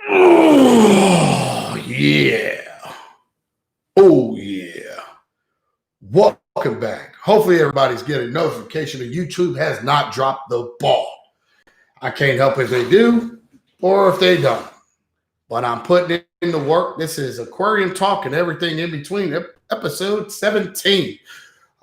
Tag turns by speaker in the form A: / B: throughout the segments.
A: Oh, yeah. Oh, yeah. Welcome back. Hopefully, everybody's getting a notification that YouTube has not dropped the ball. I can't help if they do or if they don't. But I'm putting in the work. This is Aquarium Talk and everything in between, episode 17.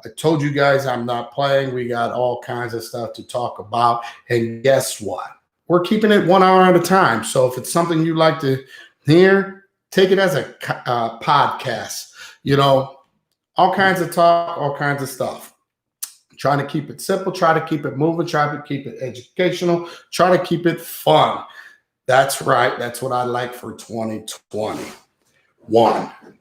A: I told you guys I'm not playing. We got all kinds of stuff to talk about. And guess what? We're keeping it 1 hour at a time. So if it's something you like to hear, take it as a podcast. You know, all kinds of talk, all kinds of stuff. Trying to keep it simple, try to keep it moving, try to keep it educational, try to keep it fun. That's right. That's what I like for 2021.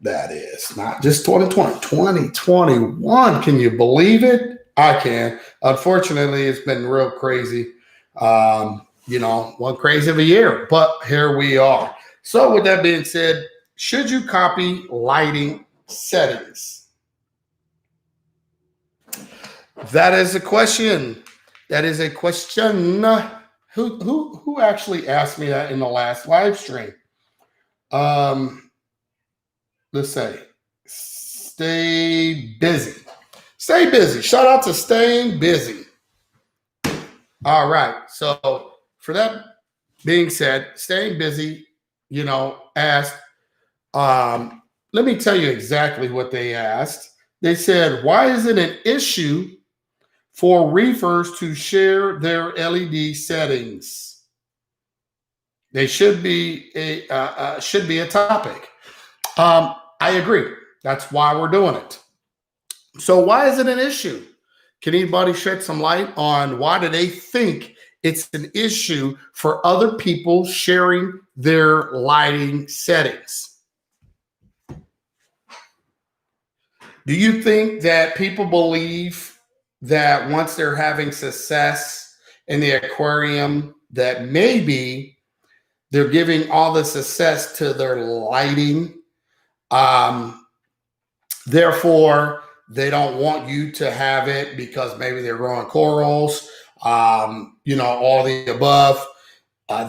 A: That is not just 2020, 2021. Can you believe it? I can. Unfortunately, it's been real crazy. One crazy of a year, but here we are. So with that being said, should you copy lighting settings? That is a question. That is a question. Who actually asked me that in the last live stream? Let's say, stay busy. Stay busy. Shout out to staying busy. All right. So for that being said, staying busy, asked, let me tell you exactly what they asked. They said, why is it an issue for reefers to share their LED settings? They should be a topic. I agree. That's why we're doing it. So why is it an issue? Can anybody shed some light on why do they think it's an issue for other people sharing their lighting settings? Do you think that people believe that once they're having success in the aquarium, that maybe they're giving all the success to their lighting? Therefore, they don't want you to have it because maybe they're growing corals, all the above.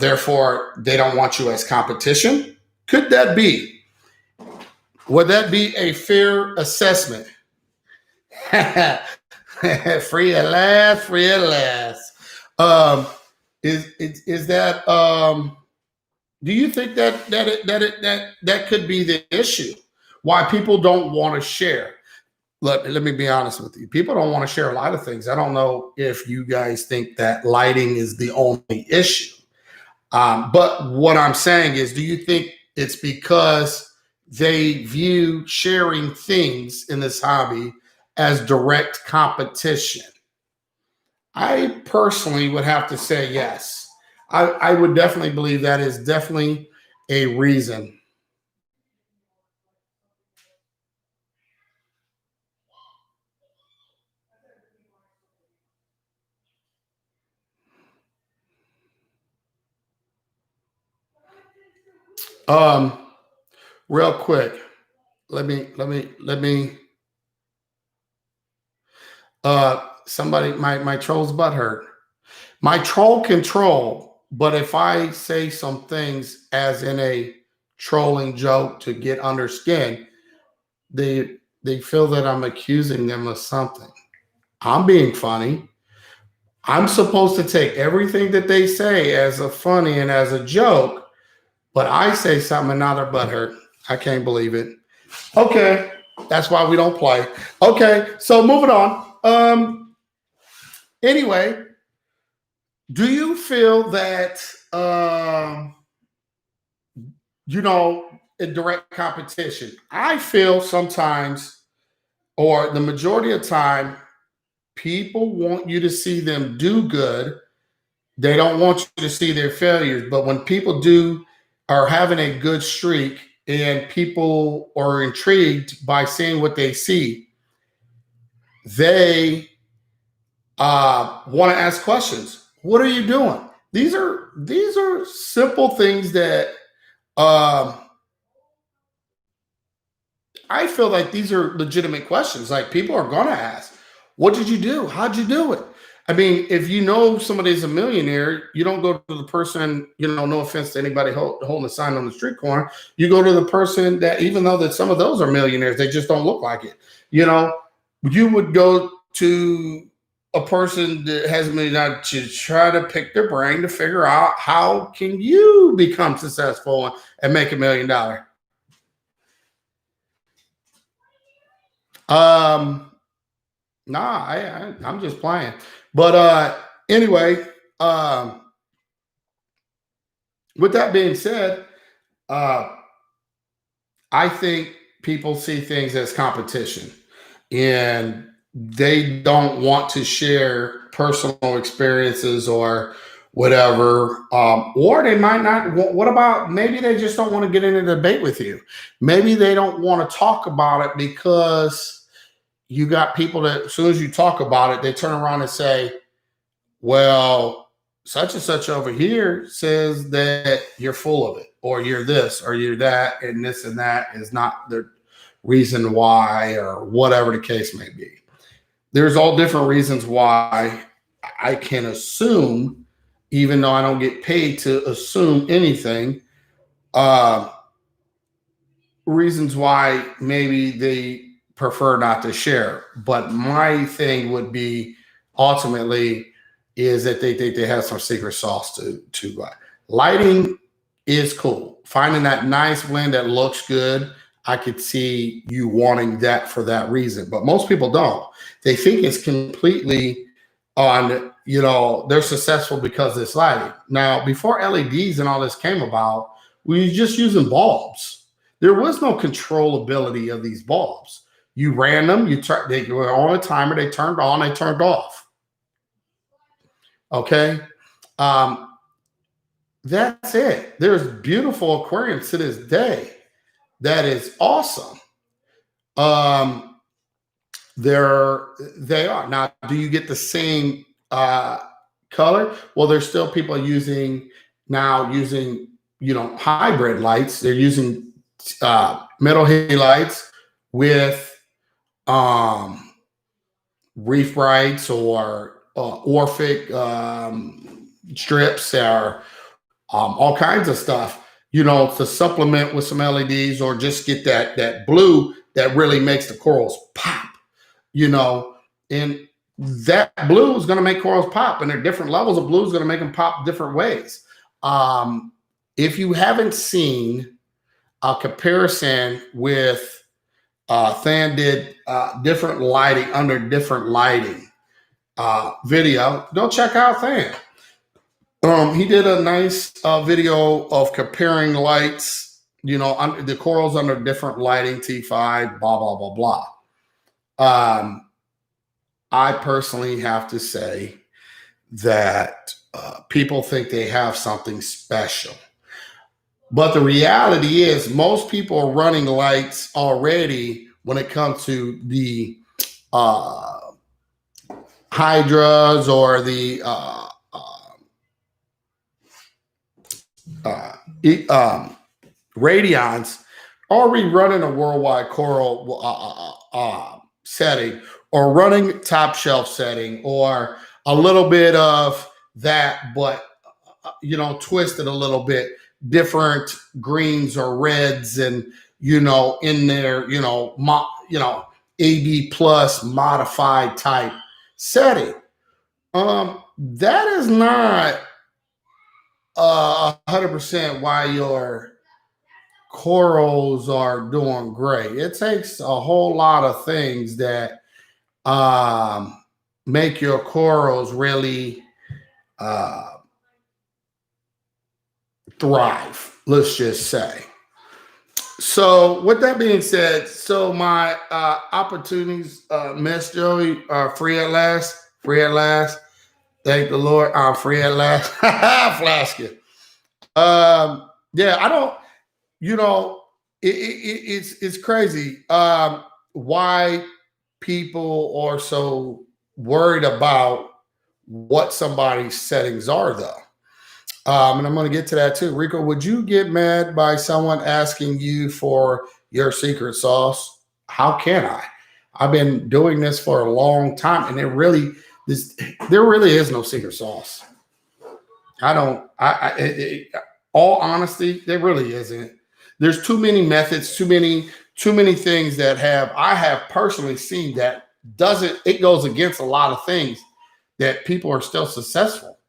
A: Therefore, they don't want you as competition. Could that be? Would that be a fair assessment? Free at last, free at last. Is that? Do you think that could be the issue? Why people don't want to share? Let me be honest with you. People don't want to share a lot of things. I don't know if you guys think that lighting is the only issue. But what I'm saying is, do you think it's because they view sharing things in this hobby as direct competition? I personally would have to say yes. I would definitely believe that is definitely a reason. Um, Real quick, let me. Somebody, my troll's butt hurt. My troll can troll, but if I say some things as in a trolling joke to get under skin, they feel that I'm accusing them of something. I'm being funny. I'm supposed to take everything that they say as a funny and as a joke, but I say something and now their butt hurt. I can't believe it. Okay, that's why we don't play. Okay, so moving on. Anyway, do you feel that in direct competition? I feel sometimes, or the majority of the time, people want you to see them do good. They don't want you to see their failures. But when people are having a good streak and people are intrigued by seeing what they see, they want to ask questions. What are you doing? These are simple things that I feel like these are legitimate questions. Like people are going to ask, what did you do? How'd you do it? I mean, if you know somebody's a millionaire, you don't go to the person, no offense to anybody holding a sign on the street corner. You go to the person that, even though that some of those are millionaires, they just don't look like it. You would go to a person that has a million dollars to try to pick their brain to figure out how can you become successful and make $1 million. Nah, I'm just playing. But anyway, with that being said, I think people see things as competition, and they don't want to share personal experiences or whatever. Or they might not. What about maybe they just don't want to get in a debate with you? Maybe they don't want to talk about it because you got people that as soon as you talk about it, they turn around and say, well, such and such over here says that you're full of it, or you're this, or you're that, and this and that is not the reason why, or whatever the case may be. There's all different reasons why I can assume, even though I don't get paid to assume anything, reasons why maybe they prefer not to share. But my thing would be ultimately is that they think they have some secret sauce to lighting is cool. Finding that nice blend that looks good, I could see you wanting that for that reason. But most people don't. They think it's completely on, they're successful because it's lighting. Now, before LEDs and all this came about, we were just using bulbs. There was no controllability of these bulbs. You ran them, they were on a timer, they turned on, they turned off. Okay. That's it. There's beautiful aquariums to this day. That is awesome. They are. Now, do you get the same color? Well, there's still people using hybrid lights. They're using metal halides with reef brights or Orphic strips, or all kinds of stuff, to supplement with some LEDs, or just get that blue that really makes the corals pop, and that blue is going to make corals pop, and there are different levels of blue is going to make them pop different ways. If you haven't seen a comparison with Than did different lighting under different lighting video, don't check out Than. He did a nice video of comparing lights, the corals under different lighting, T5, blah, blah, blah, blah. I personally have to say that people think they have something special. But the reality is most people are running lights already when it comes to the hydras or the radions, already running a worldwide coral setting, or running top shelf setting, or a little bit of that, but twisted a little bit, different greens or reds, and in there, AB plus modified type setting. That is not 100% why your corals are doing great. It takes a whole lot of things that make your corals really thrive, let's just say. So with that being said, so my opportunities, Miss Joey, are free at last. Thank the Lord, I'm free at last. Flasky. Yeah, I don't, it's crazy why people are so worried about what somebody's settings are, though. And I'm going to get to that too. Rico, would you get mad by someone asking you for your secret sauce? How can I? I've been doing this for a long time, and it really, There really is no secret sauce. All honesty, there really isn't. There's too many methods, too many things that I have personally seen that it goes against a lot of things that people are still successful.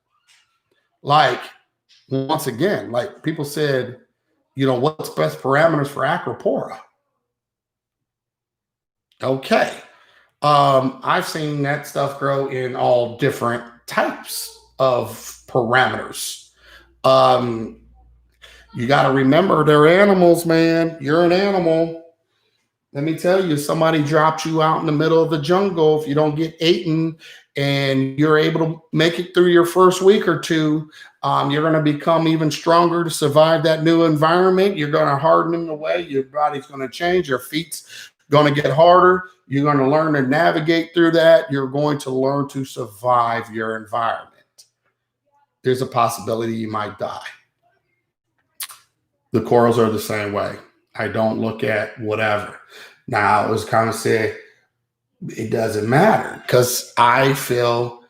A: Like, once again, like people said, what's best parameters for Acropora? Okay. I've seen that stuff grow in all different types of parameters. You got to remember they're animals, man. You're an animal. Let me tell you, somebody dropped you out in the middle of the jungle. If you don't get eaten and you're able to make it through your first week or two, you're going to become even stronger to survive that new environment. You're going to harden in the way. Your body's going to change. Your feet's going to get harder. You're going to learn to navigate through that. You're going to learn to survive your environment. There's a possibility you might die. The corals are the same way. I don't look at whatever. Now, I was kind of say it doesn't matter because I feel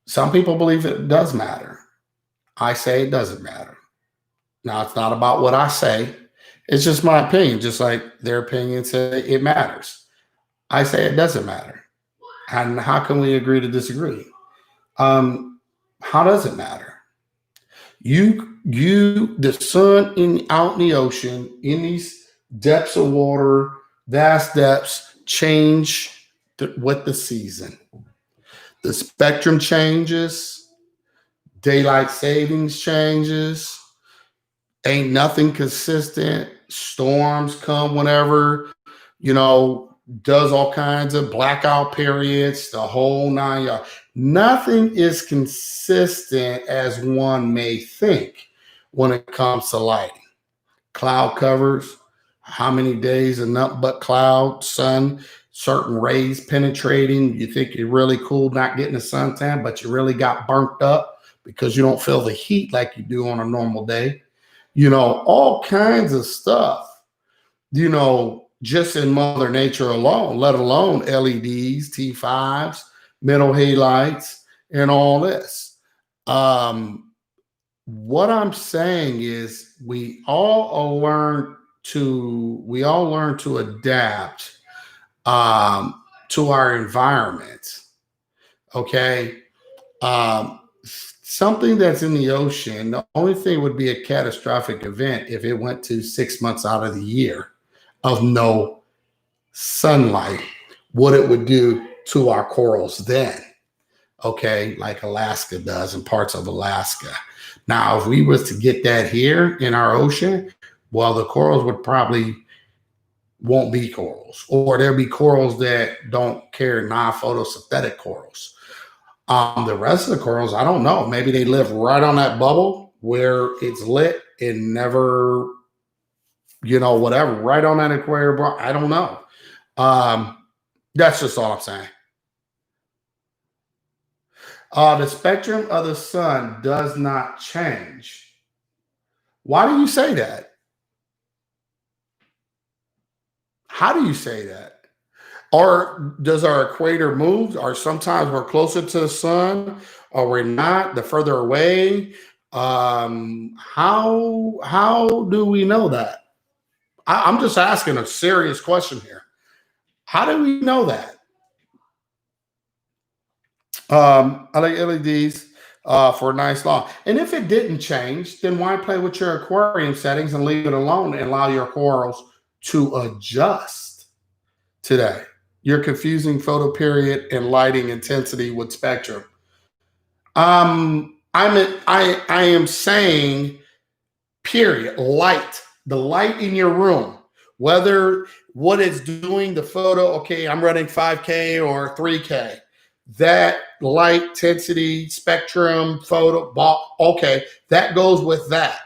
A: some people believe it does matter. I say it doesn't matter. Now, it's not about what I say. It's just my opinion, just like their opinion say it matters. I say it doesn't matter. And how can we agree to disagree? How does it matter? The sun out in the ocean, in these depths of water, vast depths, change with the season. The spectrum changes, daylight savings changes, ain't nothing consistent. Storms come whenever, does all kinds of blackout periods, the whole 9 yards. Nothing is consistent as one may think when it comes to lighting. Cloud covers, how many days of nothing but cloud, sun, certain rays penetrating. You think you're really cool not getting a suntan, but you really got burnt up because you don't feel the heat like you do on a normal day. All kinds of stuff, just in Mother Nature alone, let alone LEDs, T5s, middle halides, and all this. What I'm saying is we all learn to adapt to our environment. Okay. Something that's in the ocean, the only thing would be a catastrophic event if it went to 6 months out of the year of no sunlight, what it would do to our corals then. Okay, like Alaska does and parts of Alaska. Now, if we was to get that here in our ocean, well, the corals would probably won't be corals, or there'll be corals that don't care, non-photosynthetic corals. The rest of the corals, I don't know. Maybe they live right on that bubble where it's lit and never, whatever, right on that aquarium. I don't know. That's just all I'm saying. The spectrum of the sun does not change. Why do you say that? How do you say that? Or does our equator move? Or sometimes we're closer to the sun, or we're not? The further away. How do we know that? I'm just asking a serious question here. How do we know that? I like LEDs for a nice long. And if it didn't change, then why play with your aquarium settings and leave it alone and allow your corals to adjust today? You're confusing photo period and lighting intensity with spectrum. I am saying, period, light, the light in your room, whether what it's doing, the photo, okay, I'm running 5K or 3K, that light intensity, spectrum, photo, okay, that goes with that.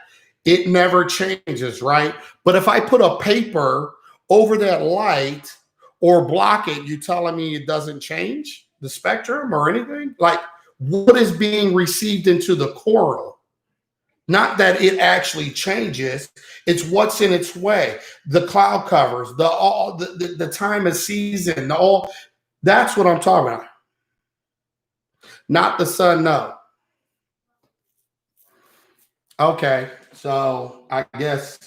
A: It never changes, right? But if I put a paper over that light or block it, you telling me it doesn't change the spectrum or anything? Like, what is being received into the coral? Not that it actually changes, it's what's in its way. The cloud covers, the time of season, that's what I'm talking about. Not the sun, no. Okay, so I guess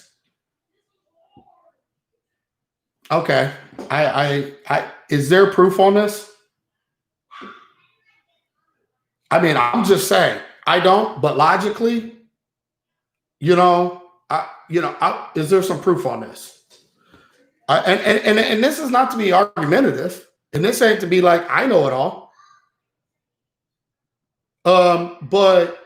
A: okay. I is there proof on this? I mean, I'm just saying I don't, but logically, is there some proof on this? And this is not to be argumentative, and this ain't to be like I know it all. But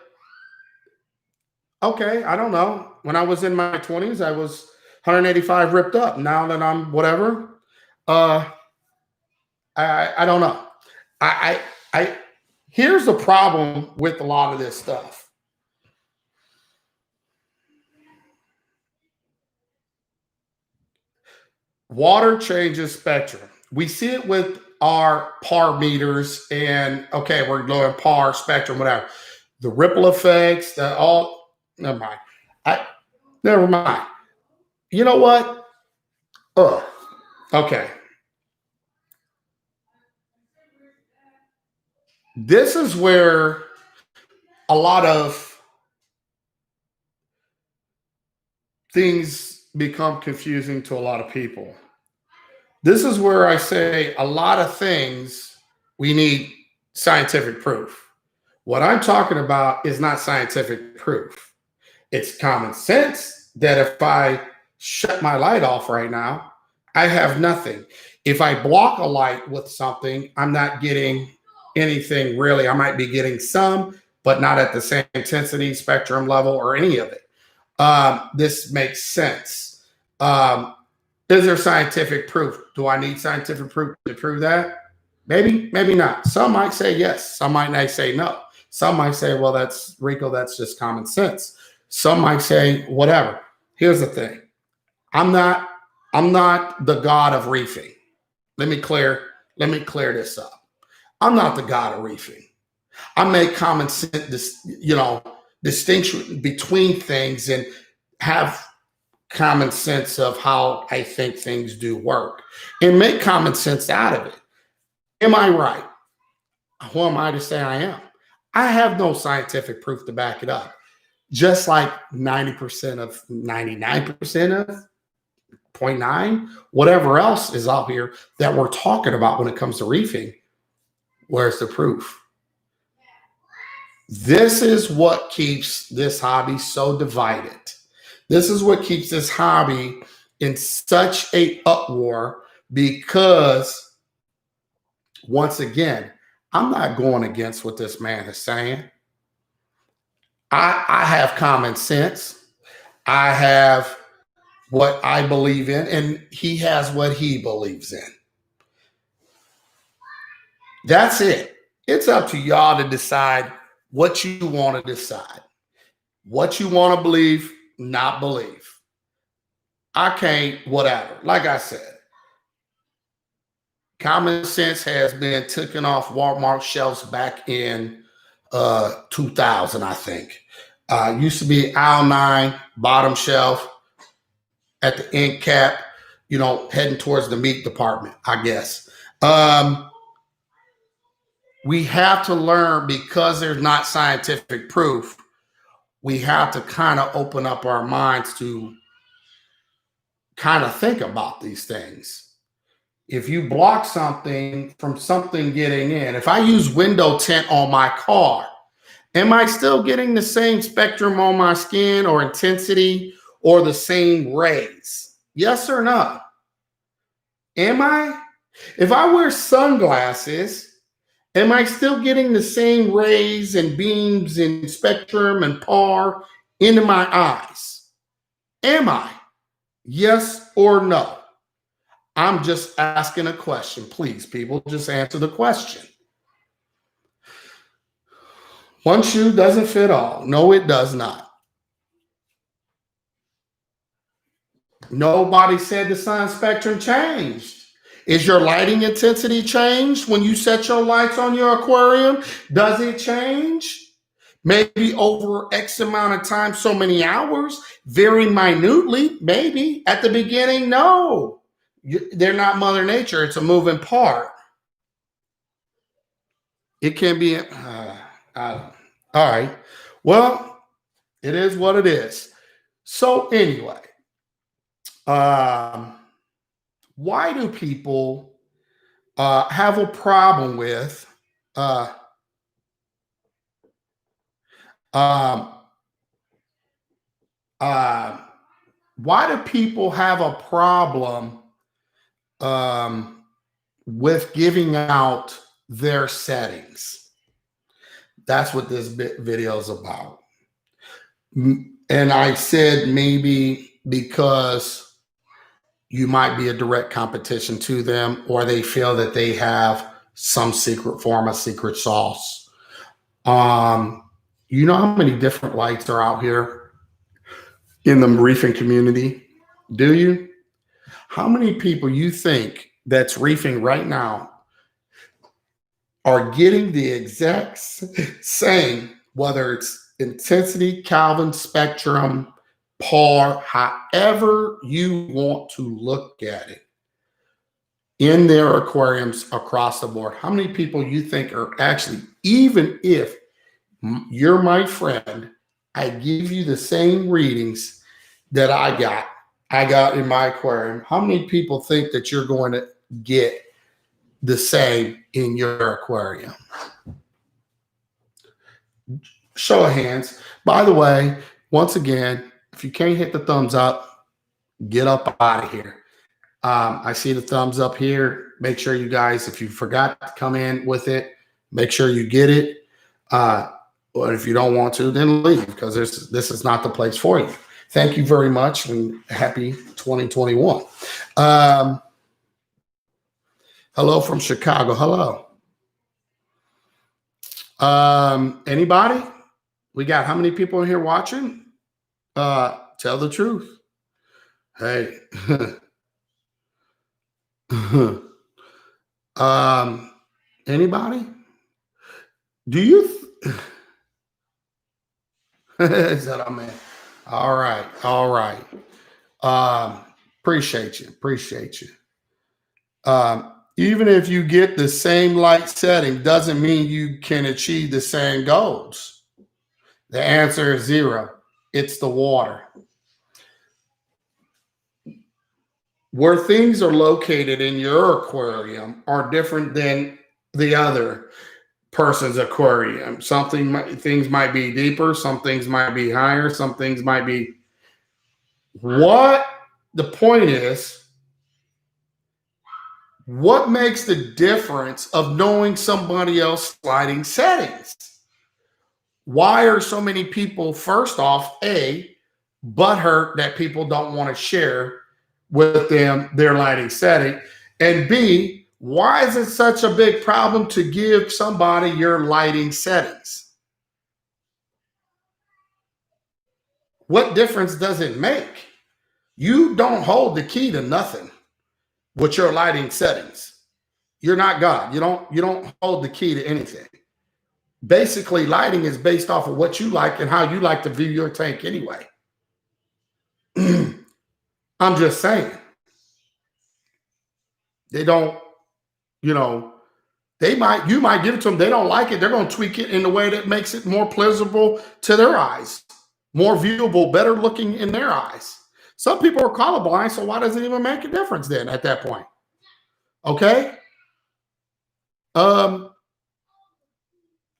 A: okay, I don't know. When I was in my 20s, I was 185 ripped up. Now that I'm whatever, uh, I don't know. I here's the problem with a lot of this stuff. Water changes spectrum. We see it with our par meters, and okay, we're going par spectrum, whatever. The ripple effects, the all. Never mind. Never mind. You know what? Okay. This is where a lot of things become confusing to a lot of people. This is where I say a lot of things we need scientific proof. What I'm talking about is not scientific proof. It's common sense that if I shut my light off right now, I have nothing. If I block a light with something, I'm not getting anything really. I might be getting some, but not at the same intensity, spectrum level, or any of it. This makes sense. Is there scientific proof? Do I need scientific proof to prove that? Maybe, maybe not. Some might say yes. Some might say no. Some might say, well, that's Rico, that's just common sense. Some might say whatever. Here's the thing. I'm not the god of reefing. Let me clear this up. I'm not the god of reefing. I make common sense, distinction between things and have common sense of how I think things do work and make common sense out of it. Am I right? Who am I to say I am? I have no scientific proof to back it up. Just like 90% of 99% of 0.9, whatever else is out here that we're talking about when it comes to reefing, where's the proof? This is what keeps this hobby so divided. This is what keeps this hobby in such a uproar because, once again, I'm not going against what this man is saying. I have common sense. I have what I believe in, and he has what he believes in. That's it. It's up to y'all to decide what you want to decide, what you want to believe, not believe. I can't, whatever. Like I said, common sense has been taken off Walmart shelves back in 2000, I think. Used to be aisle 9, bottom shelf, at the end cap, heading towards the meat department, I guess. We have to learn, because there's not scientific proof, we have to kind of open up our minds to kind of think about these things. If you block something from something getting in, if I use window tint on my car, am I still getting the same spectrum on my skin or intensity or the same rays? Yes or no? Am I? If I wear sunglasses, am I still getting the same rays and beams and spectrum and par into my eyes? Am I? Yes or no? I'm just asking a question. Please, people, just answer the question. One shoe doesn't fit all. No, it does not. Nobody said the sun spectrum changed. Is your lighting intensity changed when you set your lights on your aquarium? Does it change? Maybe over X amount of time, so many hours, very minutely, maybe. At the beginning, no. They're not Mother Nature. It's a moving part. It can be. All right. Well, it is what it is. So anyway, why do people have a problem with um, why do people have a problem with giving out their settings? That's what this video is about. And I said maybe because you might be a direct competition to them, or they feel that they have some secret form of secret sauce. You know how many different lights are out here in the reefing community? Do you? How many people you think that's reefing right now are getting the exact same, whether it's intensity, Kelvin, spectrum, par, however you want to look at it, in their aquariums across the board? How many people you think are actually, even if you're my friend, I give you the same readings that I got in my aquarium, how many people think that you're going to get the same in your aquarium? Show of hands. By the way, once again, if you can't hit the thumbs up, get up out of here. I see the thumbs up here. Make sure you guys, if you forgot to come in with it, make sure you get it. But if you don't want to, then leave, because this is not the place for you. Thank you very much, and happy 2021. Hello from Chicago. Hello. Anybody? We got how many people in here watching? Tell the truth. Hey. Anybody? Do you? Is that a man? All right. All right. Appreciate you. Appreciate you. Even if you get the same light setting, doesn't mean you can achieve the same goals. The answer is zero. It's the water. Where things are located in your aquarium are different than the other person's aquarium. Things might be deeper, some things might be higher, some things might be. What the point is, what makes the difference of knowing somebody else's lighting settings? Why are so many people, first off, A, butthurt that people don't want to share with them their lighting setting, and B, why is it such a big problem to give somebody your lighting settings? What difference does it make? You don't hold the key to nothing with your lighting settings. You're not God. You don't hold the key to anything. Basically, lighting is based off of what you like and how you like to view your tank anyway. I'm just saying. They don't, you might give it to them. They don't like it. They're going to tweak it in a way that makes it more pleasurable to their eyes, more viewable, better looking in their eyes. Some people are colorblind, so why does it even make a difference then at that point? Okay?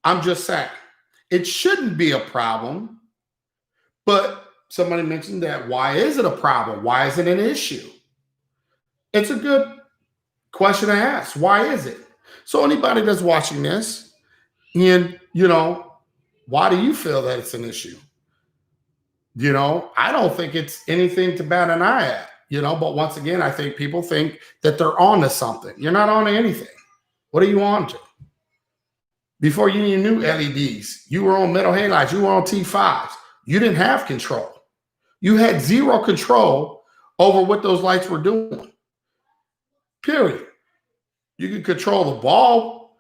A: I'm just saying. It shouldn't be a problem, but somebody mentioned that. Why is it a problem? Why is it an issue? It's a good question to ask. Why is it? So anybody that's watching this, and, why do you feel that it's an issue? I don't think it's anything to bat an eye at, but once again, I think people think that they're on to something. You're not on to anything. What are you on to? Before you even knew LEDs, you were on metal halides, you were on T5s. You didn't have control. You had zero control over what those lights were doing. Period. You could control the bulb,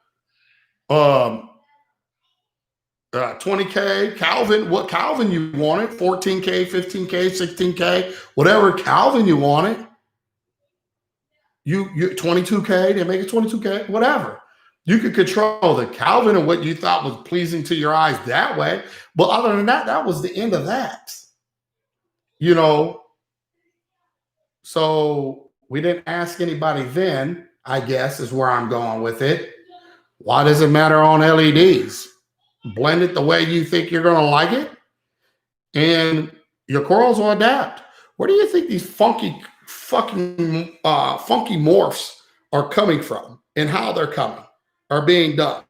A: 20K, Kelvin, what Kelvin you wanted, 14K, 15K, 16K, whatever Kelvin you wanted. You 22K, they make it 22K, whatever. You could control the Calvin and what you thought was pleasing to your eyes that way. But other than that, that was the end of that. You know, so we didn't ask anybody then, I guess, is where I'm going with it. Why does it matter on LEDs? Blend it the way you think you're going to like it, and your corals will adapt. Where do you think these funky morphs are coming from and how they're coming are being done?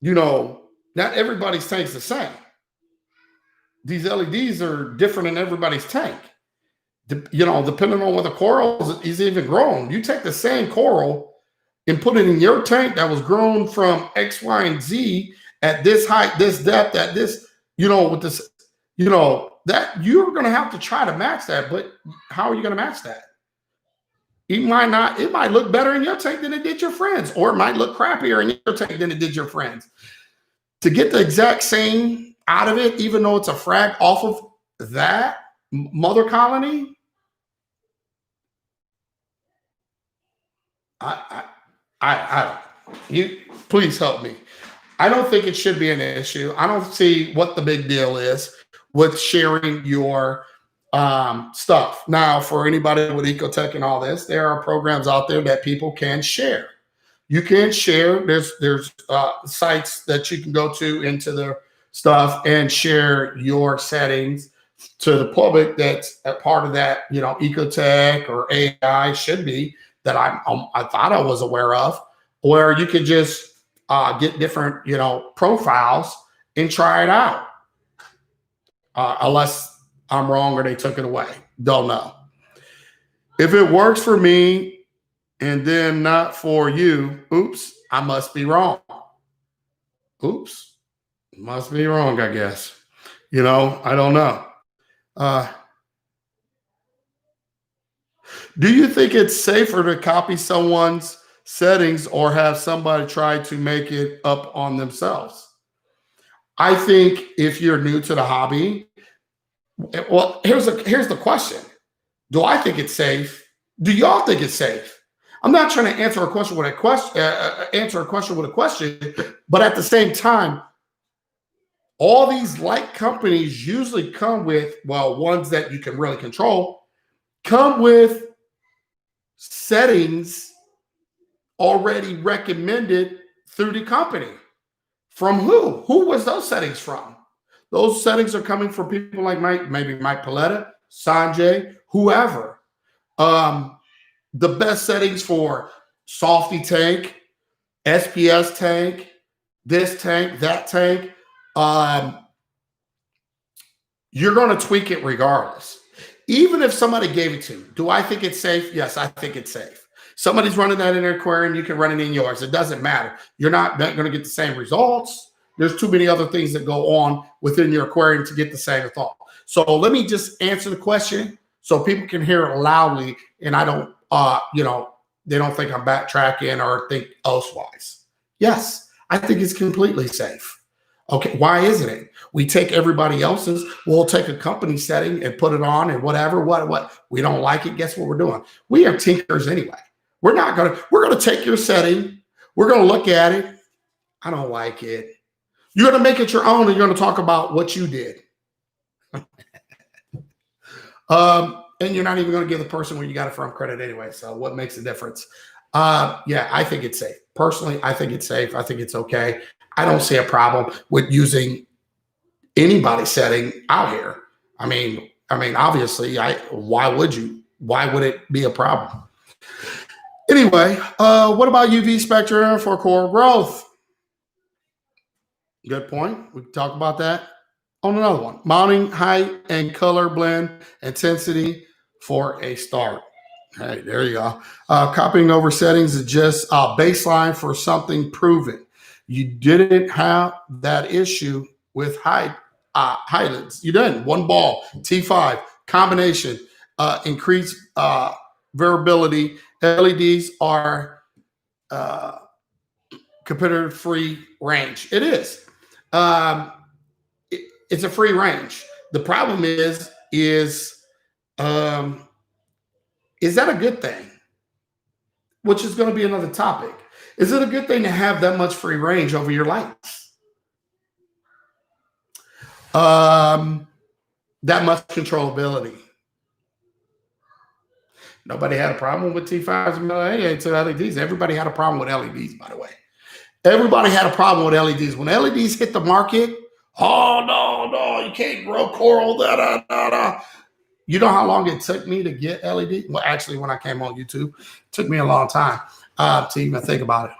A: You know, not everybody's tank's the same. These LEDs are different in everybody's tank. You know, depending on what the coral is even grown. You take the same coral and put it in your tank that was grown from X, Y, and Z at this height, this depth, at this, you know, with this, you know, that you're going to have to try to match that. But how are you going to match that? It might not, it might look better in your tank than it did your friends, or it might look crappier in your tank than it did your friends. To get the exact same out of it, even though it's a frag off of that mother colony, you please help me. I don't think it should be an issue. I don't see what the big deal is with sharing your stuff. Now, for anybody with Ecotech and all this, there are programs out there that people can share. You can share. There's sites that you can go to into the stuff and share your settings to the public. That's a part of that, you know, Ecotech or AI should be that I thought I was aware of, where you could just get different, you know, profiles and try it out. Unless I'm wrong or they took it away. Don't know. If it works for me and then not for you, oops, I must be wrong. Oops, must be wrong, I guess. You know, I don't know. Do you think it's safer to copy someone's settings or have somebody try to make it up on themselves? I think if you're new to the hobby, well, here's the question. Do I think it's safe? Do y'all think it's safe? I'm not trying to answer a question with a question, but at the same time, all these light companies usually come with, well, ones that you can really control, come with settings already recommended through the company. From who? Who was those settings from? Those settings are coming from people like maybe Mike Paletta, Sanjay, whoever. The best settings for Softy tank, SPS tank, this tank, that tank. You're going to tweak it regardless. Even if somebody gave it to you, do I think it's safe? Yes, I think it's safe. Somebody's running that in their aquarium, you can run it in yours. It doesn't matter. You're not going to get the same results. There's too many other things that go on within your aquarium to get the same result. So let me just answer the question so people can hear it loudly and I don't, you know, they don't think I'm backtracking or think elsewise. Yes, I think it's completely safe. Okay, why isn't it? We take everybody else's, we'll take a company setting and put it on and whatever, what we don't like it, guess what we're doing? We are tinkers anyway. We're going to take your setting, we're going to look at it. I don't like it. You're going to make it your own and you're going to talk about what you did. And you're not even going to give the person where you got it from credit anyway. So what makes a difference? Yeah, I think it's safe. Personally, I think it's safe. I think it's okay. I don't see a problem with using anybody's setting out here. I mean, obviously, why would you? Why would it be a problem? Anyway, what about UV spectrum for coral growth? Good point. We can talk about that on another one. Mounting height and color blend intensity for a start. Hey, there you go. Copying over settings is just a baseline for something proven. You didn't have that issue with highlights. You didn't. One ball, T5, combination, increased variability. LEDs are competitor free range. It is. It's a free range. The problem is that a good thing? Which is going to be another topic. Is it a good thing to have that much free range over your lights? That much controllability. Nobody had a problem with T5s and LEDs. Everybody had a problem with LEDs, by the way. Everybody had a problem with LEDs. When LEDs hit the market, oh, no, you can't grow coral, da. You know how long it took me to get LED? Well, actually, when I came on YouTube, it took me a long time to even think about it.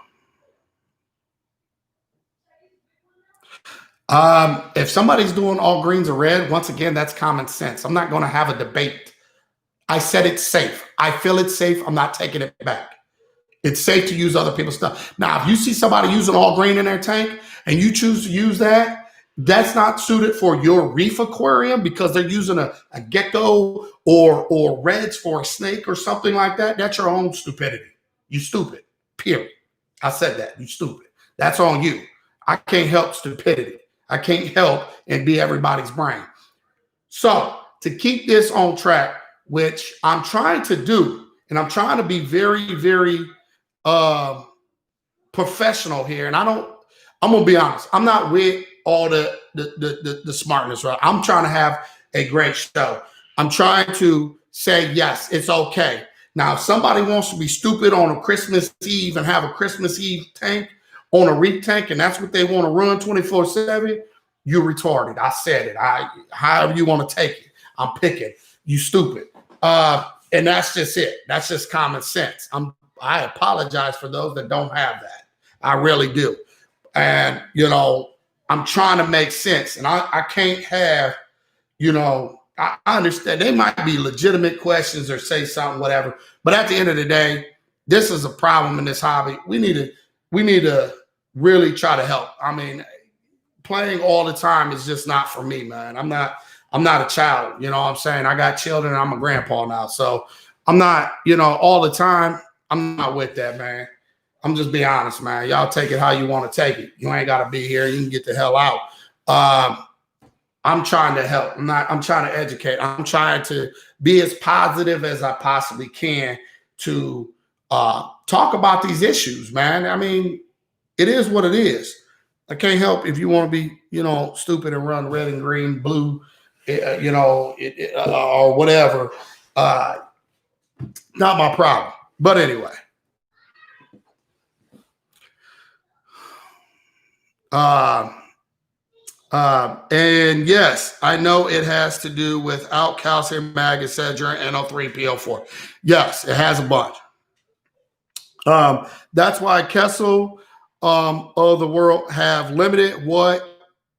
A: If somebody's doing all greens or red, once again, that's common sense. I'm not going to have a debate. I said it's safe. I feel it's safe. I'm not taking it back. It's safe to use other people's stuff. Now, if you see somebody using all green in their tank and you choose to use that, that's not suited for your reef aquarium because they're using a gecko or reds for a snake or something like that. That's your own stupidity. You stupid, period. I said that. You stupid. That's on you. I can't help stupidity. I can't help and be everybody's brain. So to keep this on track, which I'm trying to do, and I'm trying to be very, very professional here. And I'm going to be honest. I'm not with all the smartness, right? I'm trying to have a great show. I'm trying to say, yes, it's okay. Now, if somebody wants to be stupid on a Christmas Eve and have a Christmas Eve tank on a reef tank, and that's what they want to run 24/7, you're retarded. I said it. However you want to take it, I'm picking. You stupid. And that's just it. That's just common sense. I apologize for those that don't have that. I really do. And, I'm trying to make sense. And I can't have, I understand they might be legitimate questions or say something, whatever. But at the end of the day, this is a problem in this hobby. We need to really try to help. I mean, playing all the time is just not for me, man. I'm not a child. You know what I'm saying? I got children. I'm a grandpa now. So I'm not, all the time. I'm not with that, man. I'm just being honest, man. Y'all take it how you want to take it. You ain't got to be here. You can get the hell out. I'm trying to help. I'm trying to educate. I'm trying to be as positive as I possibly can to talk about these issues, man. I mean, it is what it is. I can't help if you want to be, stupid and run red and green, blue, or whatever. Not my problem. But anyway. And yes, I know it has to do without calcium, mag, etc., NO3, PO4. Yes, it has a bunch. That's why Kessel of the world have limited what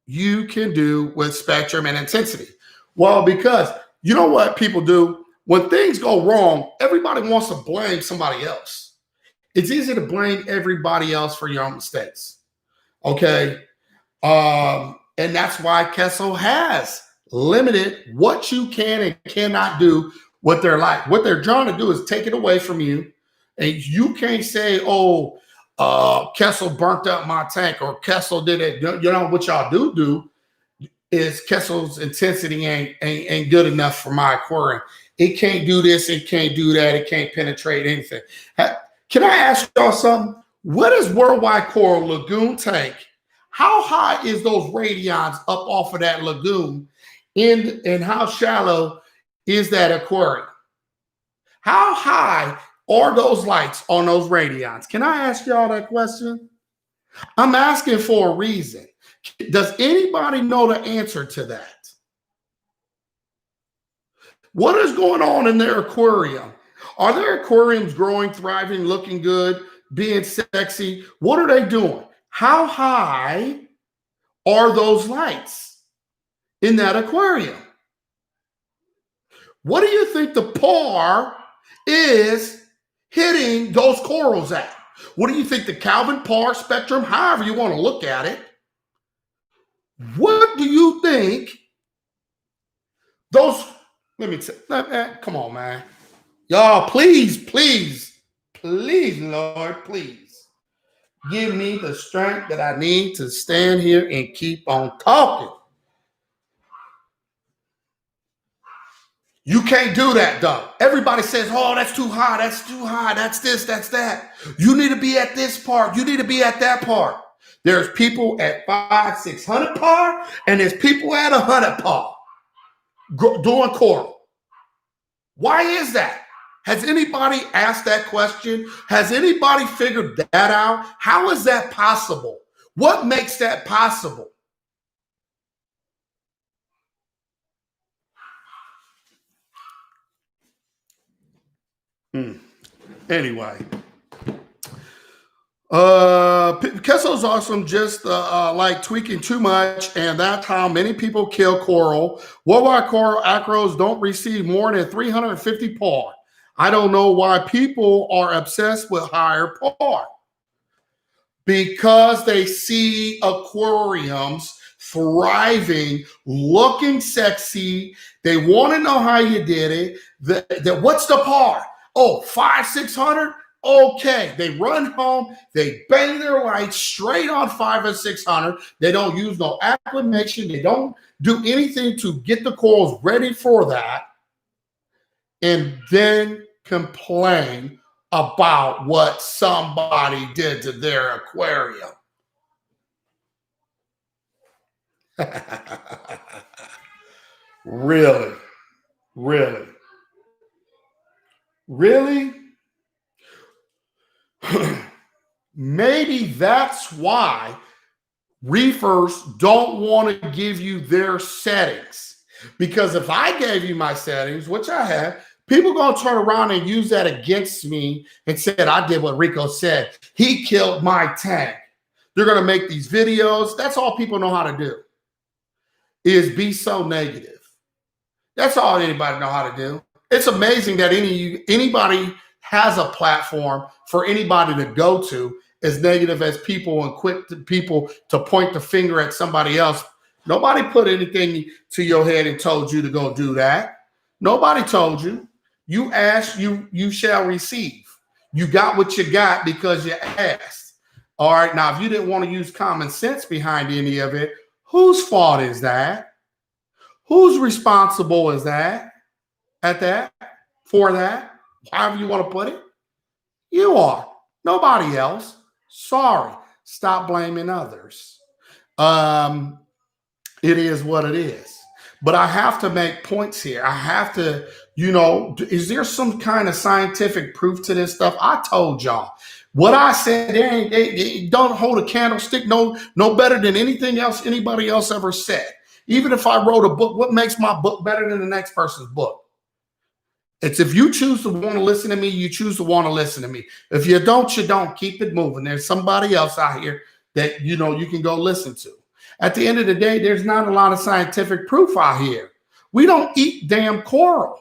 A: you can do with spectrum and intensity. Well, because you know what people do? When things go wrong, everybody wants to blame somebody else. It's easy to blame everybody else for your own mistakes. Okay. And that's why Kessel has limited what you can and cannot do with their life. What they're trying to do is take it away from you. And you can't say, Kessel burnt up my tank or Kessel did it. What y'all do is Kessel's intensity ain't good enough for my aquarium. It can't do this. It can't do that. It can't penetrate anything. Can I ask y'all something? What is Worldwide Coral Lagoon tank? How high is those radions up off of that lagoon? And how shallow is that aquarium? How high are those lights on those radions? Can I ask y'all that question? I'm asking for a reason. Does anybody know the answer to that? What is going on in their aquarium? Are their aquariums growing, thriving, looking good, being sexy? What are they doing? How high are those lights in that aquarium? What do you think the par is hitting those corals at? What do you think the Kelvin par spectrum, however you want to look at it, what do you think those, come on, man. Y'all, please, Lord, please give me the strength that I need to stand here and keep on talking. You can't do that, though. Everybody says, oh, that's too high. That's too high. That's this, that's that. You need to be at this part. You need to be at that part. There's people at 500, 600 par, and there's people at 100 par doing coral. Why is that? Has anybody asked that question? Has anybody figured that out? How is that possible? What makes that possible? Anyway, Kesso's awesome, just like tweaking too much, and that's how many people kill coral. Worldwide coral acros don't receive more than 350 par. I don't know why people are obsessed with higher par. Because they see aquariums thriving, looking sexy. They want to know how you did it. What's the par? Oh, 500, 600? Okay. They run home. They bang their lights straight on 500 or 600. They don't use no acclimation. They don't do anything to get the corals ready for that. And then complain about what somebody did to their aquarium. Really? Really? Really? Maybe that's why reefers don't want to give you their settings. Because if I gave you my settings, which I have, people going to turn around and use that against me and said, I did what Rico said. He killed my tank. They're going to make these videos. That's all people know how to do, is be so negative. That's all anybody know how to do. It's amazing that anybody has a platform for anybody to go to as negative as people and quick to people to point the finger at somebody else. Nobody put anything to your head and told you to go do that. Nobody told you. You asked, you shall receive. You got what you got because you asked. All right. Now, if you didn't want to use common sense behind any of it, whose fault is that? Who's responsible is that? For that? However you want to put it? You are. Nobody else. Sorry. Stop blaming others. It is what it is. But I have to make points here. I have to, is there some kind of scientific proof to this stuff? I told y'all. What I said, they don't hold a candlestick no better than anything else anybody else ever said. Even if I wrote a book, what makes my book better than the next person's book? It's if you choose to want to listen to me, you choose to want to listen to me. If you don't, you don't. Keep it moving. There's somebody else out here that, you can go listen to. At the end of the day, there's not a lot of scientific proof out here. We don't eat damn coral.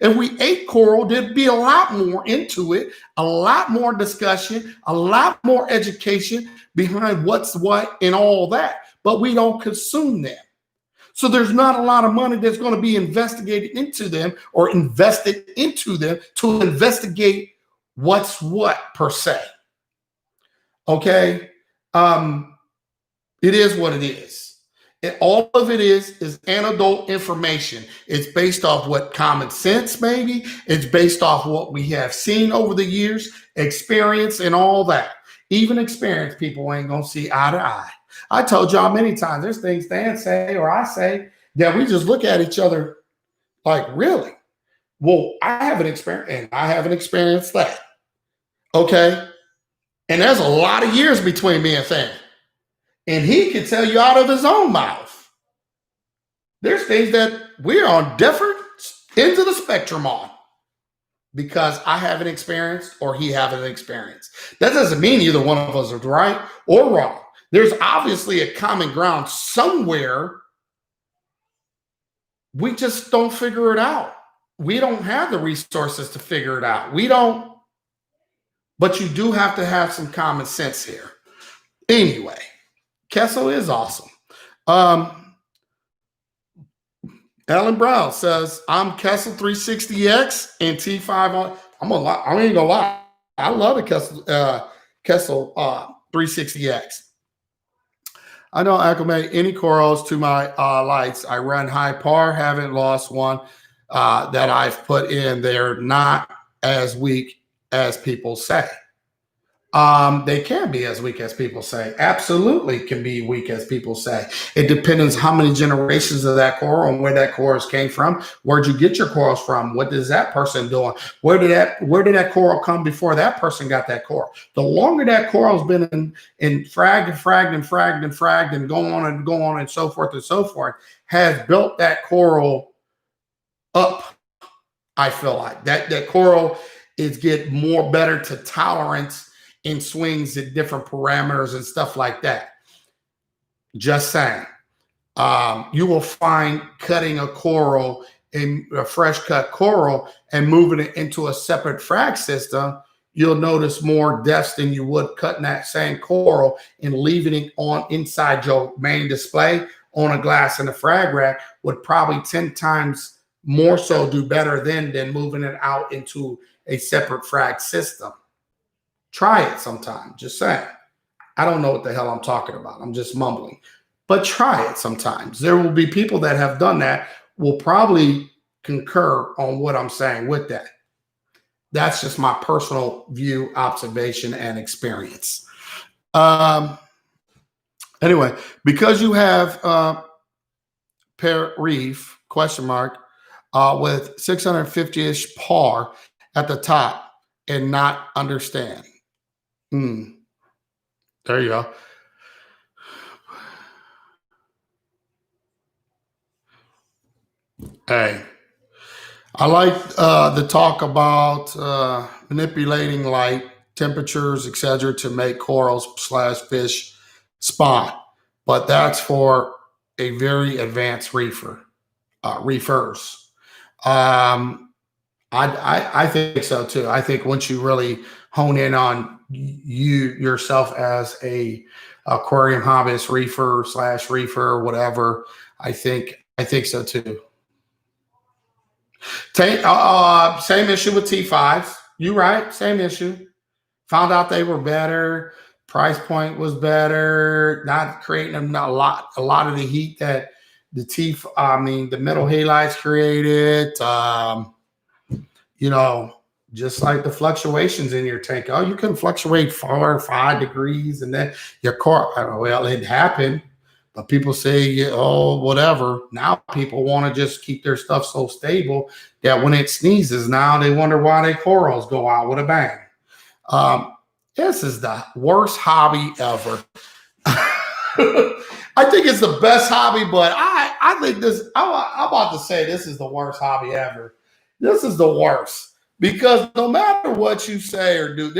A: If we ate coral, there'd be a lot more into it, a lot more discussion, a lot more education behind what's what and all that. But we don't consume them. So there's not a lot of money that's going to be investigated into them or invested into them to investigate what's what per se. Okay. It is what it is. And all of it is anecdotal information. It's based off what common sense, maybe. It's based off what we have seen over the years, experience, and all that. Even experienced people ain't going to see eye to eye. I told y'all many times, there's things Dan say or I say that we just look at each other like, really? Well, I haven't experienced, and I haven't experienced that. Okay? And there's a lot of years between me and Fan. And he can tell you out of his own mouth. There's things that we're on different ends of the spectrum on because I haven't experienced or he haven't experienced. That doesn't mean either one of us are right or wrong. There's obviously a common ground somewhere. We just don't figure it out. We don't have the resources to figure it out. We don't. But you do have to have some common sense here. Anyway. Kessel is awesome. Alan Brown says, I'm Kessel 360X and T5 on. I ain't gonna lie. I love the Kessel 360X. I don't acclimate any corals to my lights. I run high par, haven't lost one. that I've put in. They're not as weak as people say. They can be as weak as people say. Absolutely can be weak as people say. It depends how many generations of that coral and where that corals came from. Where'd you get your corals from? What is that person doing? Where did that coral come before that person got that coral? The longer that coral's been in fragged and go on and so forth, has built that coral up. I feel like that coral is get more better to tolerance in swings at different parameters and stuff like that. Just saying. You will find cutting a coral in a fresh cut coral and moving it into a separate frag system, you'll notice more depths than you would cutting that same coral and leaving it on inside your main display on a glass in a frag rack would probably 10 times more so do better than moving it out into a separate frag system. Try it sometime. Just saying. I don't know what the hell I'm talking about. I'm just mumbling. But try it sometimes. There will be people that have done that will probably concur on what I'm saying with that. That's just my personal view, observation, and experience. Anyway, because you have Parrot Reef, question mark, with 650-ish par at the top and not understand. There you go. Hey, I like the talk about manipulating light, temperatures, etc., to make corals / fish spawn, but that's for a very advanced reefer, reefers. I think so too. I think once you really hone in on you yourself as a aquarium hobbyist, reefer / reefer, whatever, I think so too. Same issue with T5s. You right, same issue. Found out they were better. Price point was better. Not creating them a lot of the heat that the middle halides created. Just like the fluctuations in your tank. Oh, you can fluctuate 4 or 5 degrees, and then your core. Well, it happened. But people say, oh, whatever. Now people want to just keep their stuff so stable that when it sneezes, now they wonder why their corals go out with a bang. This is the worst hobby ever. I think it's the best hobby, but I think this, I'm about to say this is the worst hobby ever. This is the worst. Because no matter what you say or do,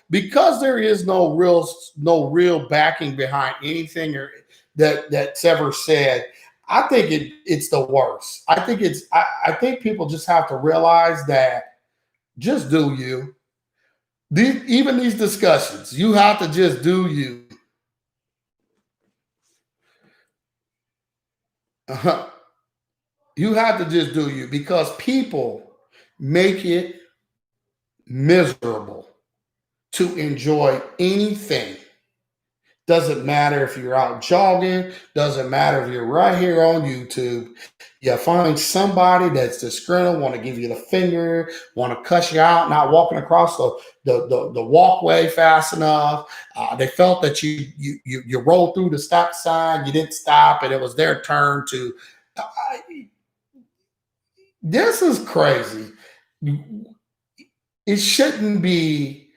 A: because there is no real backing behind anything or that's ever said. I think it's the worst. I think people just have to realize that just do you. Even these discussions, you have to just do you. You have to just do you because people make it miserable to enjoy anything. Doesn't matter if you're out jogging, doesn't matter if you're right here on YouTube. You find somebody that's disgruntled, want to give you the finger, want to cuss you out, not walking across the walkway fast enough. They felt that you rolled through the stop sign, you didn't stop, and it was their turn to. This is crazy. It shouldn't be.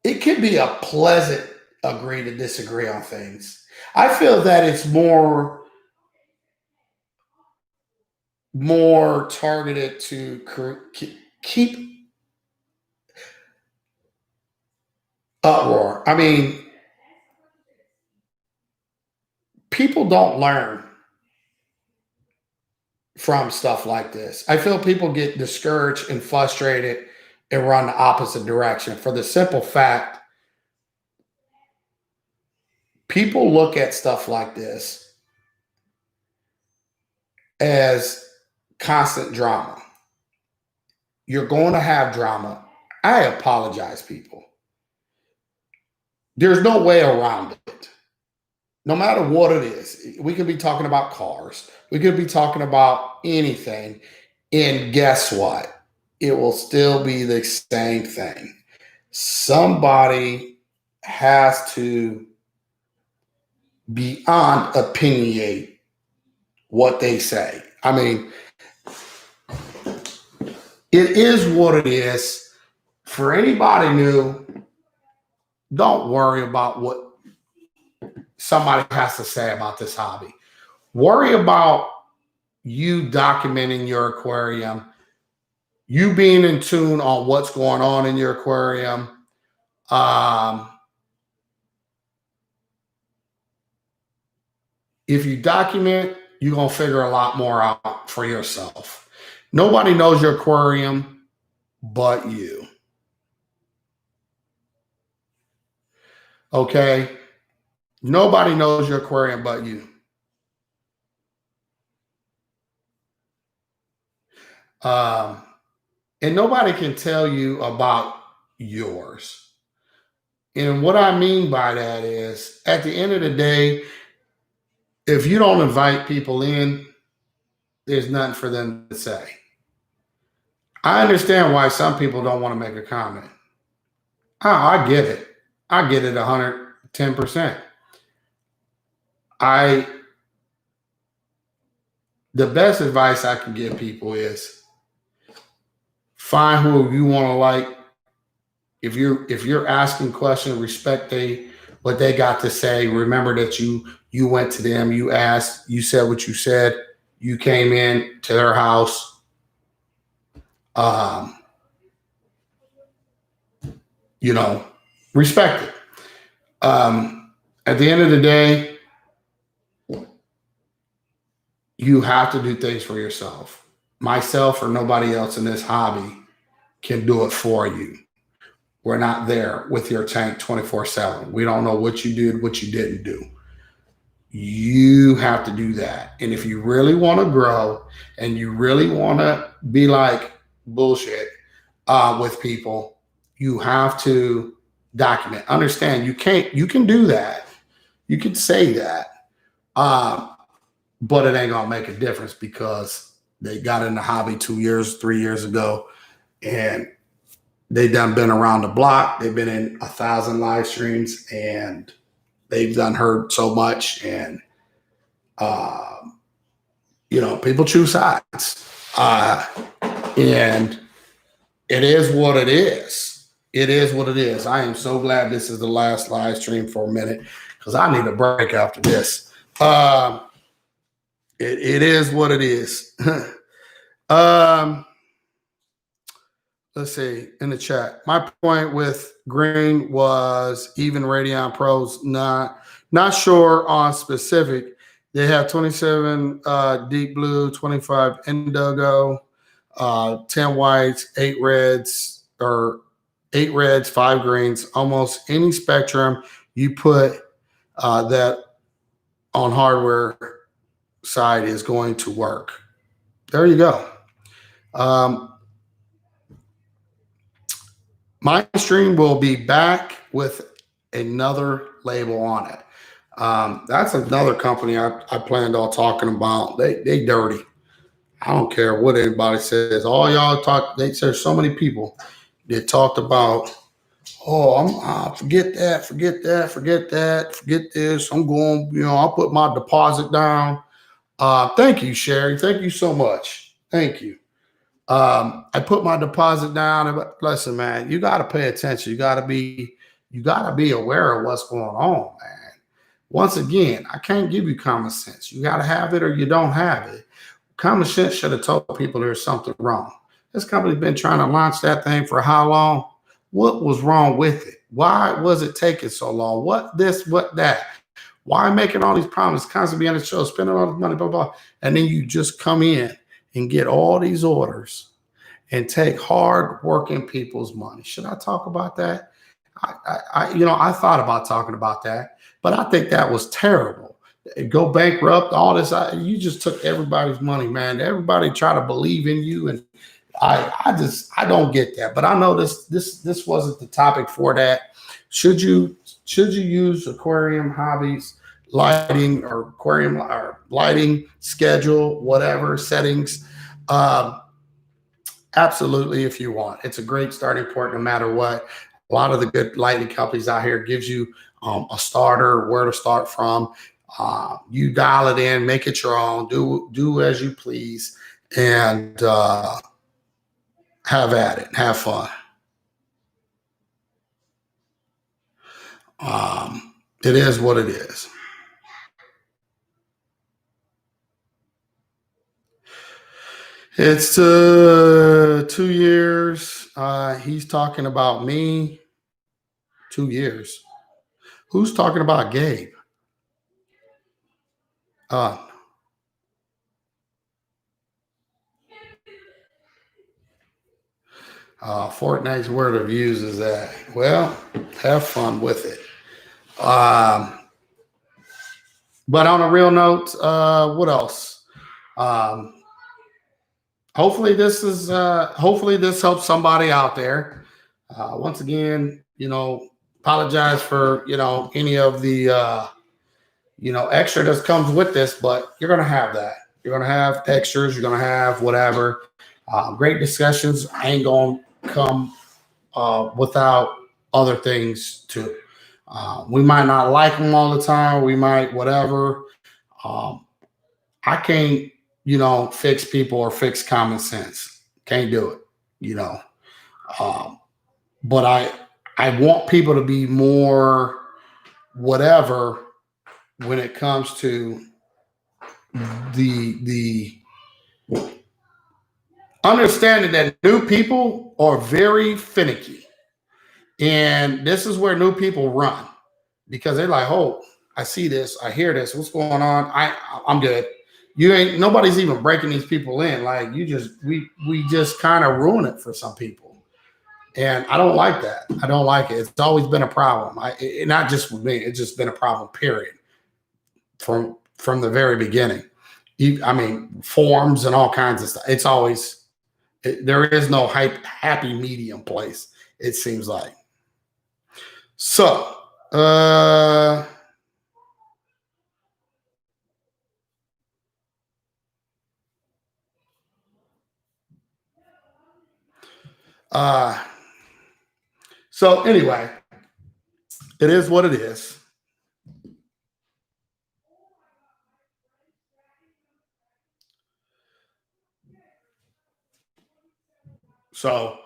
A: It can be a pleasant agree to disagree on things. I feel that it's more targeted to keep uproar. I mean, people don't learn from stuff like this. I feel people get discouraged and frustrated and run the opposite direction for the simple fact people look at stuff like this as constant drama. You're going to have drama. I apologize, people. There's no way around it. No matter what it is, we could be talking about cars. We could be talking about anything. And guess what? It will still be the same thing. Somebody has to beyond opinionate what they say. I mean, it is what it is. For anybody new, don't worry about what somebody has to say about this hobby. Worry about you documenting your aquarium, you being in tune on what's going on in your aquarium. If you document, you're going to figure a lot more out for yourself. Nobody knows your aquarium but you. Okay? Nobody knows your aquarium but you. And nobody can tell you about yours. And what I mean by that is, at the end of the day, if you don't invite people in, there's nothing for them to say. I understand why some people don't want to make a comment. Oh, I get it. I get it 110%. The best advice I can give people is find who you want to like. If you're asking questions, respect what they got to say. Remember that you went to them, you asked, you said what you said, you came in to their house. Respect it. At the end of the day, you have to do things for yourself. Myself or nobody else in this hobby can do it for you. We're not there with your tank 24/7. We don't know what you did, what you didn't do. You have to do that. And if you really want to grow and you really want to be like bullshit with people, you have to document. Understand, you can do that. You can say that. But it ain't going to make a difference because they got in the hobby 2 years, 3 years ago, and they done been around the block. They've been in 1,000 live streams and they've done heard so much. And, people choose sides. And it is what it is. It is what it is. I am so glad this is the last live stream for a minute because I need a break after this. It is what it is. Let's see in the chat. My point with green was even Radion Pros. Not sure on specific. They have 27 deep blue, 25 indigo, 10 whites, 8 reds, or 8 reds, 5 greens. Almost any spectrum you put that on hardware side is going to work. There you go. My stream will be back with another label on it. That's another company I planned on talking about. They dirty. I don't care what anybody says. All y'all talk. There's so many people that talked about. Oh, forget that, forget this. I'm going. I'll put my deposit down. Thank you, Sherry. Thank you so much. Thank you. I put my deposit down. Listen, man, you got to pay attention. You got to be aware of what's going on, man. Once again, I can't give you common sense. You got to have it or you don't have it. Common sense should have told people there's something wrong. This company's been trying to launch that thing for how long? What was wrong with it? Why was it taking so long? What this, what that? Why making all these promises, constantly on the show, spending all this money, blah, blah, and then you just come in and get all these orders and take hard-working people's money. Should I talk about that? I thought about talking about that, but I think that was terrible. Go bankrupt, all this. You just took everybody's money, man. Everybody try to believe in you, and I don't get that. But I know this wasn't the topic for that. Should you use aquarium hobbies, lighting, or aquarium or lighting schedule, whatever settings? Absolutely, if you want. It's a great starting point no matter what. A lot of the good lighting companies out here gives you a starter, where to start from. You dial it in, make it your own, do as you please, and have at it, have fun. It is what it is. It's 2 years. He's talking about me. 2 years. Who's talking about Gabe? Fortnite's word of use is that, well, have fun with it. But on a real note, what else? Hopefully this helps somebody out there. Once again, apologize for any of the extra that comes with this, but you're gonna have that. You're gonna have extras. You're gonna have whatever. Great discussions ain't gonna come without other things too. We might not like them all the time. We might whatever. I can't, fix people or fix common sense. Can't do it, But I want people to be more whatever when it comes to the understanding that new people are very finicky. And this is where new people run because they're like, oh, I see this, I hear this, what's going on? I'm good. Nobody's even breaking these people in. Like we just kind of ruin it for some people. And I don't like that. I don't like it. It's always been a problem. Not just with me, it's just been a problem, period. From the very beginning. Forms and all kinds of stuff. It's always, there is no happy medium place, it seems like. So, so anyway, it is what it is. So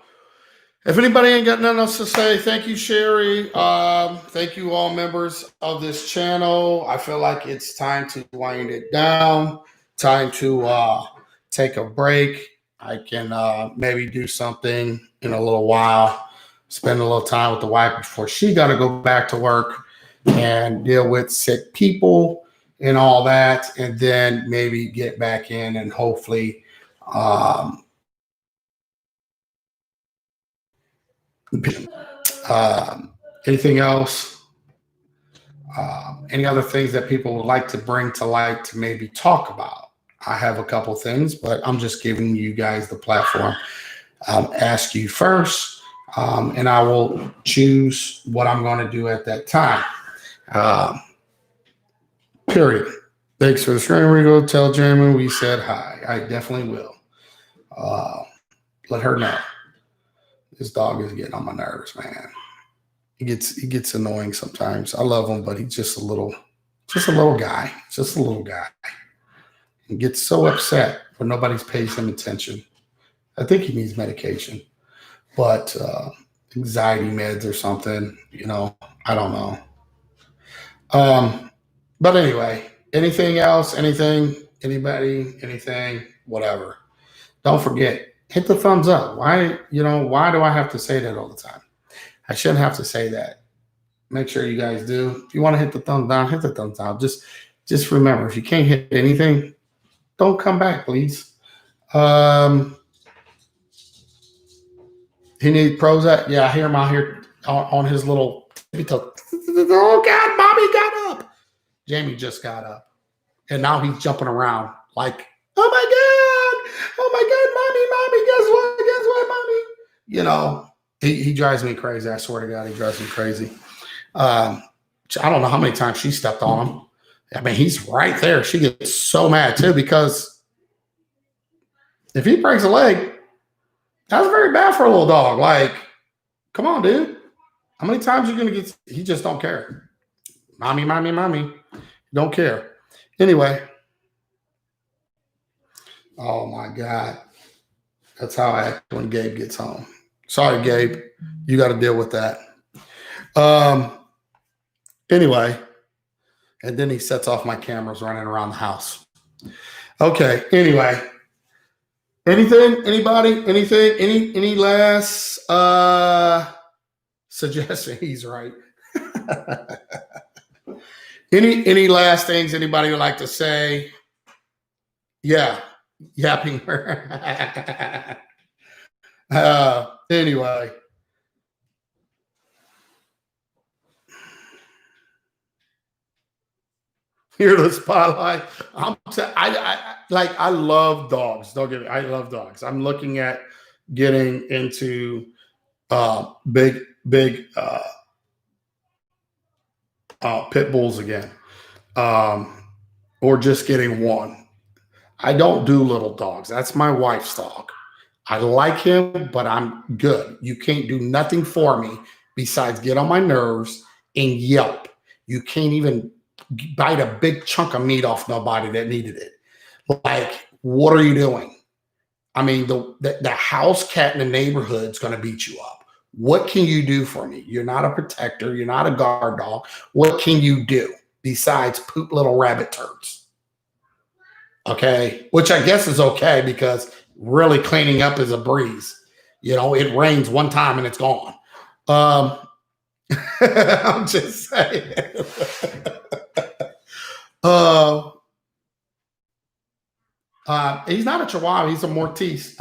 A: if anybody ain't got nothing else to say, thank you, Sherry. Thank you, all members of this channel. I feel like it's time to wind it down. Time to take a break. I can maybe do something in a little while. Spend a little time with the wife before she got to go back to work and deal with sick people and all that. And then maybe get back in and hopefully anything else? Any other things that people would like to bring to light to maybe talk about? I have a couple things, but I'm just giving you guys the platform. Ask you first, and I will choose what I'm going to do at that time. Period. Thanks for the stream, Rico. Tell Jamie we said hi. I definitely will. Let her know. This dog is getting on my nerves, man. He gets annoying sometimes. I love him, but he's just a little guy. Just a little guy. He gets so upset when nobody pays him attention. I think he needs medication, but anxiety meds or something. I don't know. But anyway, anything else? Anything? Anybody? Anything? Whatever. Don't forget. Hit the thumbs up. Why do I have to say that all the time? I shouldn't have to say that. Make sure you guys do. If you want to hit the thumbs down, hit the thumbs down. Just remember, if you can't hit anything, don't come back, please. He needs Prozac. Yeah, I hear him out here on his little tippy toe. Oh God, mommy got up. Jamie just got up. And now he's jumping around like, oh my God, mommy, guess what, mommy? He drives me crazy. I swear to God, he drives me crazy. I don't know how many times she stepped on him. He's right there. She gets so mad too because if he breaks a leg, That was very bad for a little dog. Like, come on, dude. How many times are you going to get? He just don't care. Mommy, mommy, mommy. Don't care. Anyway. Oh, my God. That's how I act when Gabe gets home. Sorry, Gabe. You got to deal with that. Anyway. And then he sets off my cameras running around the house. Okay. Anyway. Anything? Anybody? Anything? Any last suggestion? He's right. Any last things anybody would like to say? Yeah. Yapping. Anyway. Here the spotlight. I love dogs. Don't get me. I love dogs. I'm looking at getting into big pit bulls again, or just getting one. I don't do little dogs. That's my wife's dog. I like him, but I'm good. You can't do nothing for me besides get on my nerves and yelp. You can't even bite a big chunk of meat off nobody that needed it. Like, what are you doing? I mean, the house cat in the neighborhood is going to beat you up. What can you do for me? You're not a protector. You're not a guard dog. What can you do besides poop little rabbit turds? Okay, which I guess is okay because really cleaning up is a breeze. You know, it rains one time and it's gone. I'm just saying. He's not a Chihuahua. He's a Maltese.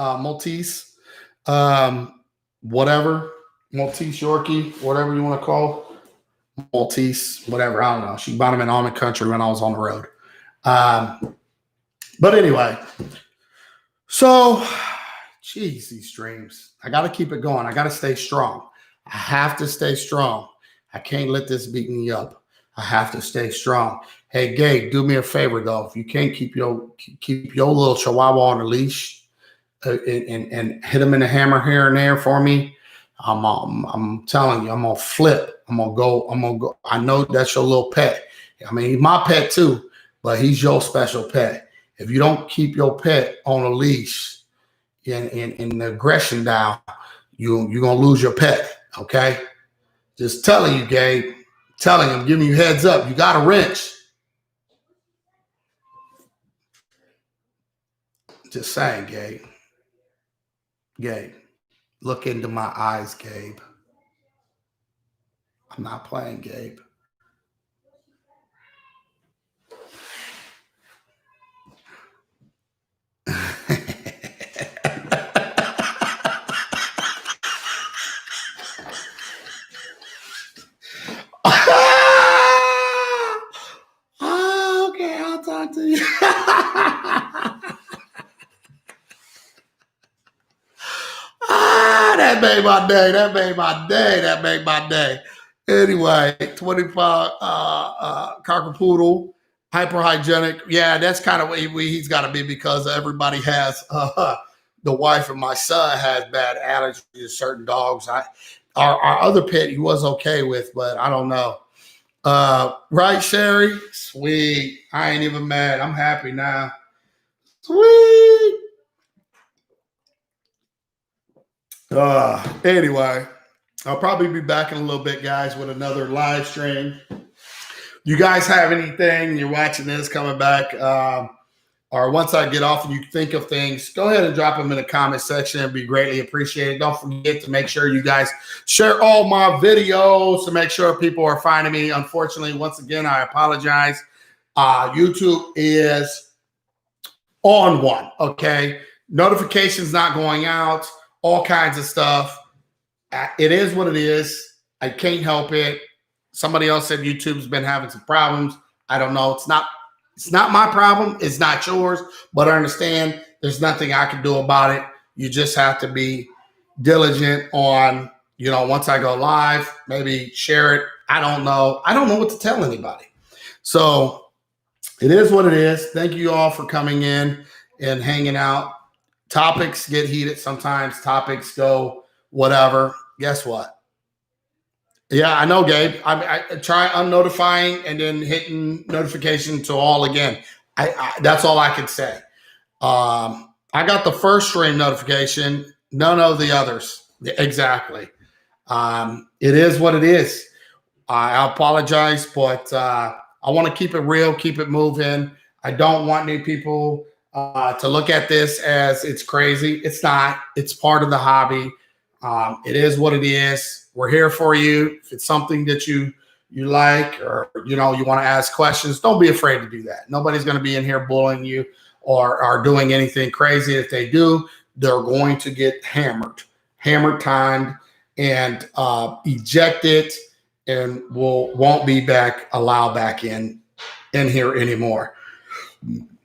A: Whatever. Maltese Yorkie, whatever you want to call Maltese, whatever. I don't know. She bought him in Almond Country when I was on the road. But anyway, so, geez, these streams. I got to keep it going. I got to stay strong. I have to stay strong. I can't let this beat me up. I have to stay strong. Hey, Gabe, do me a favor, though. If you can't keep your little Chihuahua on a leash and hit him in the hammer here and there for me, I'm telling you, I'm going to flip. I'm going to go. I know that's your little pet. I mean, he's my pet, too, but he's your special pet. If you don't keep your pet on a leash and the aggression down, you're going to lose your pet, okay? Just telling you, Gabe. Telling him, giving you heads up. You got a wrench. Just saying, Gabe. Gabe, look into my eyes, Gabe. I'm not playing, Gabe. Okay, I'll talk to you. That made my day. That made my day. That made my day. Anyway, 25 cockapoodle, hyperhygienic. Yeah, that's kind of what he's got to be because everybody has. The wife of my son has bad allergies to certain dogs. Our other pet he was okay with, but I don't know. Right, Sherry? Sweet. I ain't even mad. I'm happy now. Sweet. Anyway, I'll probably be back in a little bit, guys, with another live stream. You guys have anything, you're watching this, coming back, or once I get off and you think of things, go ahead and drop them in the comment section. It'd be greatly appreciated. Don't forget to make sure you guys share all my videos to make sure people are finding me. Unfortunately, once again, I apologize. YouTube is on one, okay? Notifications not going out. All kinds of stuff. It is what it is. I can't help it. Somebody else said YouTube's been having some problems. I don't know. It's not my problem. It's not yours. But I understand there's nothing I can do about it. You just have to be diligent on, once I go live, maybe share it. I don't know. I don't know what to tell anybody. So it is what it is. Thank you all for coming in and hanging out. topics get heated. Sometimes topics go whatever. Guess what? Yeah, I know, Gabe. I try unnotifying and then hitting notification to all again. That's all I can say. I got the first stream notification, none of the others. Exactly. It is what it is. I apologize, but I want to keep it real, keep it moving. I don't want new people to look at this as it's crazy. It's not. It's part of the hobby. It is what it is. We're here for you. If it's something that you like, or you want to ask questions, don't be afraid to do that. Nobody's going to be in here bullying you or doing anything crazy. If they do, they're going to get hammered timed, and ejected, and won't be allowed back in here anymore.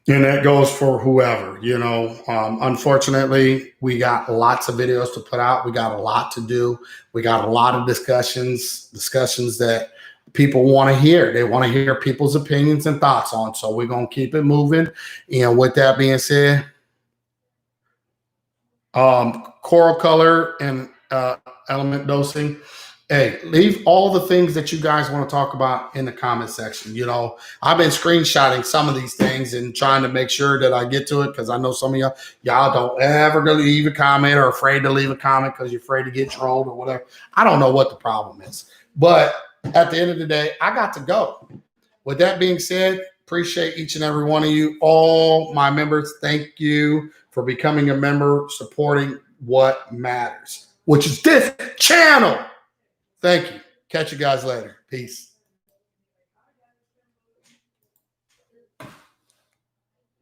A: And that goes for whoever, unfortunately, we got lots of videos to put out. We got a lot to do. We got a lot of discussions that people want to hear. They want to hear people's opinions and thoughts on. So we're going to keep it moving. And with that being said, coral color and element dosing. Hey, leave all the things that you guys want to talk about in the comment section. I've been screenshotting some of these things and trying to make sure that I get to it, because I know some of y'all don't ever go leave a comment, or afraid to leave a comment because you're afraid to get trolled or whatever. I don't know what the problem is, but at the end of the day, I got to go. With that being said, appreciate each and every one of you, all my members. Thank you for becoming a member, supporting what matters, which is this channel. Thank you. Catch you guys later. Peace.